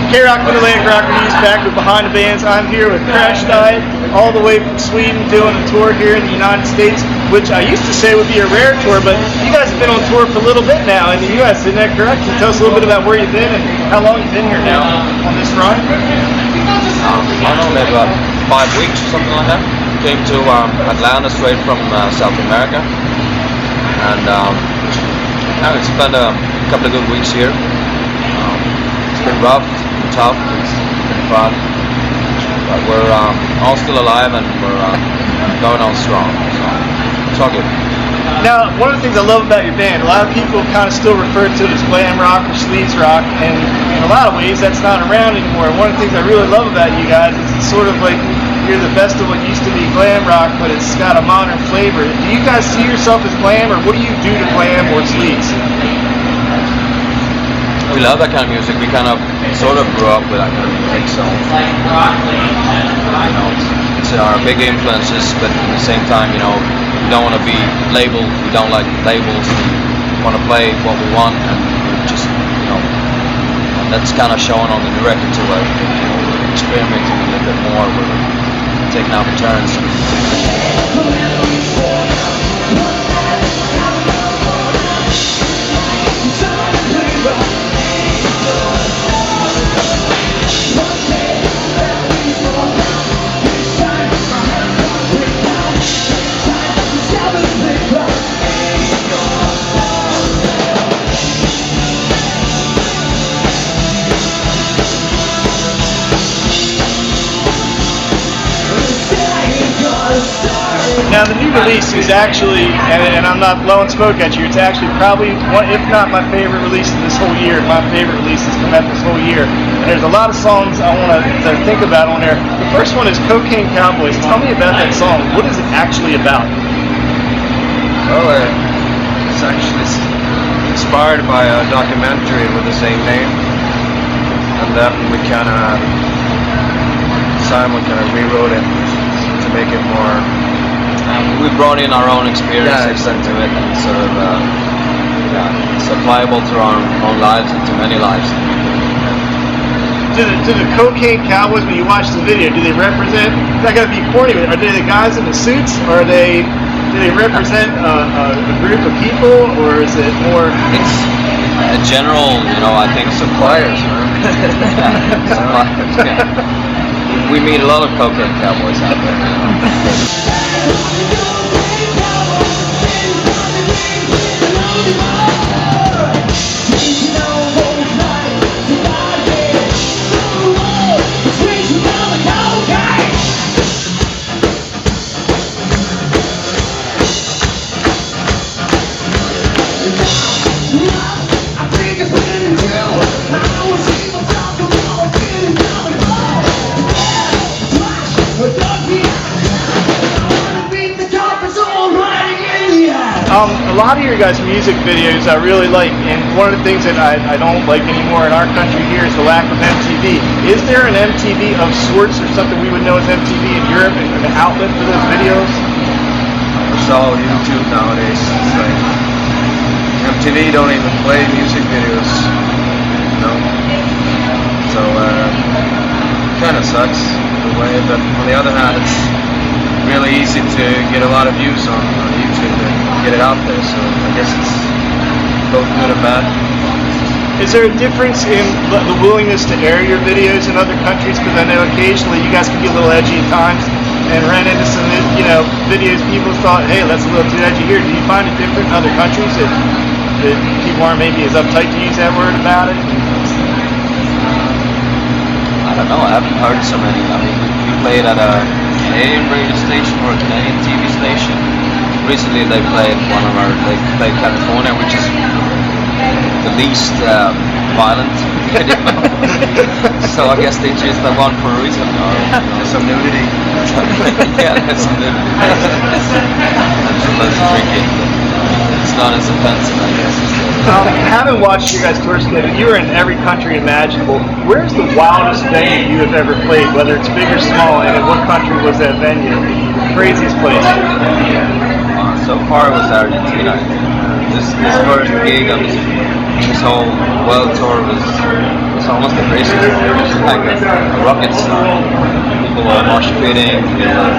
K-Rock and Atlantic Rock Reviews back with Behind the Bands. I'm here with Crashdiet, all the way from Sweden, doing a tour here in the United States, which I used to say would be a rare tour, but you guys have been on tour for a little bit now in the U.S., isn't that correct? Can you tell us a little bit about where you've been and how long you've been here now on this run? I don't know, maybe about 5 weeks or something like that. Came to Atlanta straight from South America, and we spent a couple of good weeks here. It's been rough, tough, it's been fun, but we're all still alive and we're going on strong, so it's all good. Now, one of the things I love about your band, a lot of people kind of still refer to it as glam rock or sleaze rock, and in a lot of ways that's not around anymore. One of the things I really love about you guys is it's sort of like you're the best of what used to be glam rock, but it's got a modern flavor. Do you guys see yourself as glam, or what do you do to glam or sleaze? We love that kind of music. We kind of sort of grew up with that kind of music, so it's our big influences, but at the same time, we don't want to be labeled. We don't like labels. We want to play what we want, and just and that's kind of showing on the new record too. We're experimenting a little bit more. We're taking out the turns. Now the new release is actually, and I'm not blowing smoke at you, it's actually probably one, if not my favorite release of this whole year. My favorite release has come out this whole year. And there's a lot of songs I want to think about on there. The first one is Cocaine Cowboys. Tell me about that song. What is it actually about? Well, it's actually inspired by a documentary with the same name. And then we Simon kind of rewrote it to make it more... we brought in our own experiences into it, and sort of it's applicable to our own lives and to many lives. Do the Cocaine Cowboys, when you watch the video, do they represent? I gotta be corny, but are they the guys in the suits, or do they represent a group of people, or is it more? It's in general, I think suppliers, man. Suppliers, yeah. We meet a lot of cocaine cowboys out there. A lot of your guys' music videos I really like, and one of the things that I don't like anymore in our country here is the lack of MTV. Is there an MTV of sorts, or something we would know as MTV in Europe, and an outlet for those videos? It's all YouTube nowadays. It's like MTV don't even play music videos, so kind of sucks in a way, but on the other hand, it's really easy to get a lot of views on YouTube and get it out there, so I guess it's both good and bad. Is there a difference in the willingness to air your videos in other countries? Because I know occasionally you guys can be a little edgy at times and ran into some videos people thought, hey, that's a little too edgy here. Do you find it different in other countries that people aren't maybe as uptight, to use that word, about it? I don't know, I haven't heard so many. I mean, we played at a Canadian radio station or a Canadian TV station. Recently they played they played California, which is the least violent video. So I guess they chose that one for a reason. Or some nudity. Yeah, there's some nudity. That's less drinking. It's not as offensive, I guess. Having watched you guys tour together, you were in every country imaginable. Where's the wildest venue you have ever played, whether it's big or small, and in what country was that venue? The craziest place? So far it was Argentina. This first gig on this whole world tour was was almost a race, like a rocket star. People were mosh pitting, they were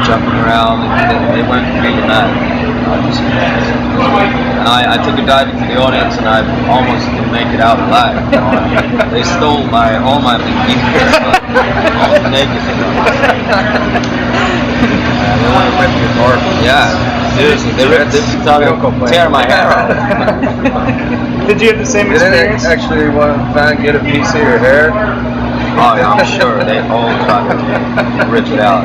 jumping around, and they went really mad. And I took a dive into the audience, and I almost didn't make it out alive. They stole all my gear, I was naked. They want to rip your door. Yeah, seriously, they thought they would tear my hair off. Did you have the same Did any experience? actually one fan get a piece of your hair? Oh yeah, I'm sure they all tried to rip it out.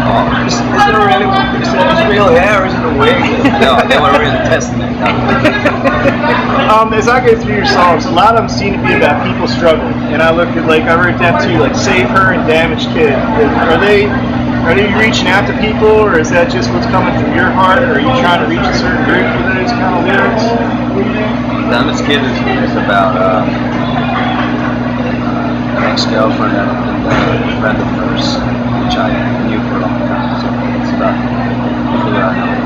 Oh, Is it real hair? Is it a wig? no, they were really testing it. As I go through your songs, a lot of them seem to be about people struggling, and I look at I wrote down too, like Save Her and Damaged Kid. Are they reaching out to people, or is that just what's coming from your heart, or are you trying to reach a certain group with those kind of lyrics? Damaged Kid is about an ex-girlfriend and a friend of hers, which I knew for a long time. So it's about people that I know.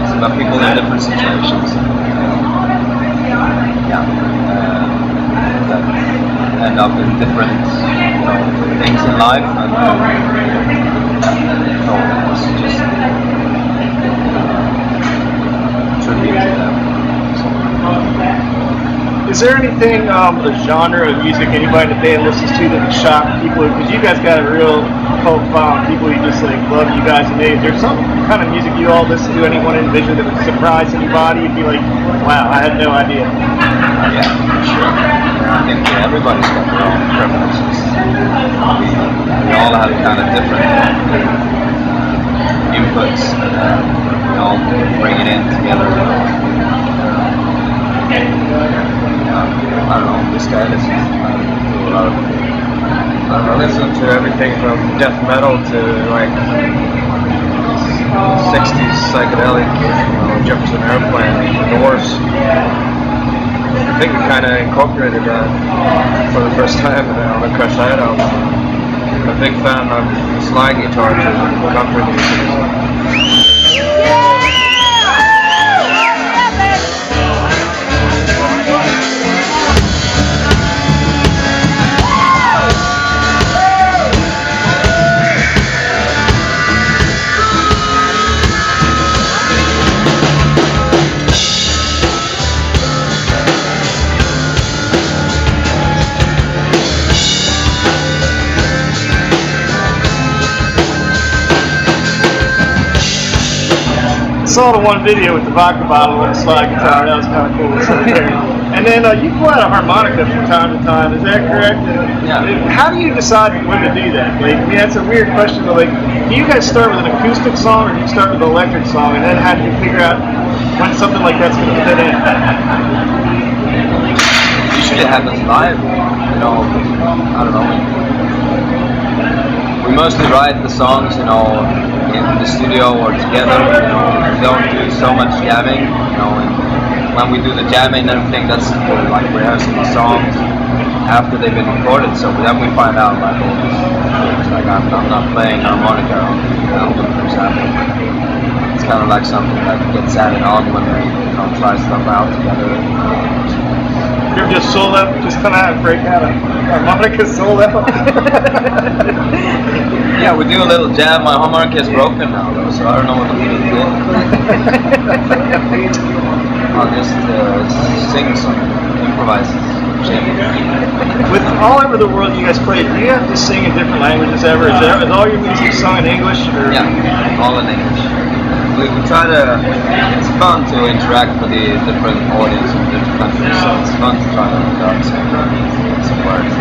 It's about people in different situations. That end up in different things in life, and it's just tribute to them. Is there anything, a genre of music anybody in the band listens to that would shock people? Because you guys got a real cult following, people who just love you guys. And is there some kind of music you all listen to, any one individual that would surprise anybody and be like, wow, I had no idea? Yeah, for sure. I think everybody's got their own preferences. We all have kind of different inputs. We all bring it in together. I don't know, this guy listens to a lot of I listen to everything from death metal to like 60s psychedelic, Jefferson Airplane, The Doors. I think we kind of incorporated that for the first time on the Crashdiet album. I'm a big fan of slide guitar to country music. I saw the one video with the vodka bottle and the slide guitar. That was kind of cool. And then you pull out a harmonica from time to time. Is that correct? Yeah. How do you decide when to do that? That's a weird question. But do you guys start with an acoustic song, or do you start with an electric song, and then how do you figure out when something like that's going to fit in? Usually it happens live. I don't know. We mostly write the songs, in the studio or together. We don't do so much jamming, and when we do the jamming and everything, that's like rehearsing the songs after they've been recorded. So then we find out like all these things. Like I'm not playing harmonica on the album, for example. It's kind of like something that gets added on when we try stuff out together. You ever just solo up, just come out and break out a harmonica solo? Yeah, we do a little jam. My harmonica is broken now, though, so I don't know what I'm going to do. I'll just sing some, improvise. With all over the world you guys play, do you have to sing in different languages ever? Is all your music sung in English? Or? Yeah, all in English. We try to, it's fun to interact with the different audience in different countries, so it's fun to try to learn some words.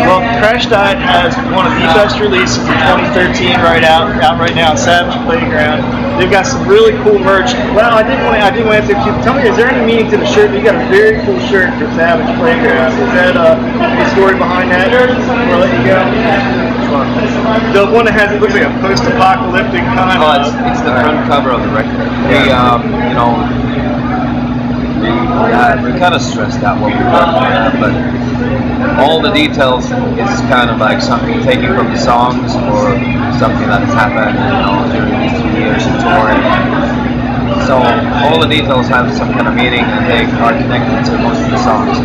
Well, Crashdiet has one of the best releases in 2013 out right now, Savage Playground. They've got some really cool merch. Well, I did want to ask you, tell me, is there any meaning to the shirt? You got a very cool shirt for Savage Playground. Is that any story behind that? I'll let you go. The one that has, it looks like a post-apocalyptic kind of... Oh, it's the front cover of the record. We kind of stressed out what we wrote, but all the details is kind of like something taken from the songs or something that has happened, during these 2 years of touring. So all the details have some kind of meaning, and they are connected to most of the songs.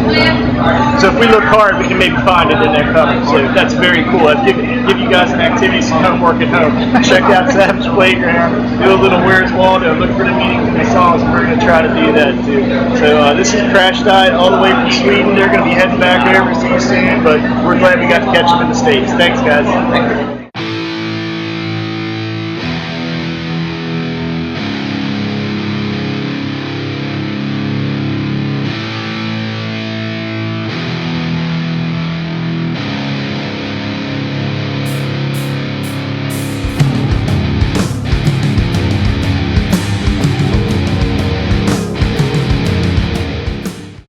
So if we look hard, we can maybe find it in their cover. So that's very cool. I'd give you guys an activity some homework at home. Check out Savage Playground, do a little Where's Waldo, look for the meanings in the songs, and we're going to try to do that too. So this is Crashdiet all the way from Sweden. They're going to be heading back over to see you soon, but we're glad we got to catch them in the States. Thanks, guys. Thank you.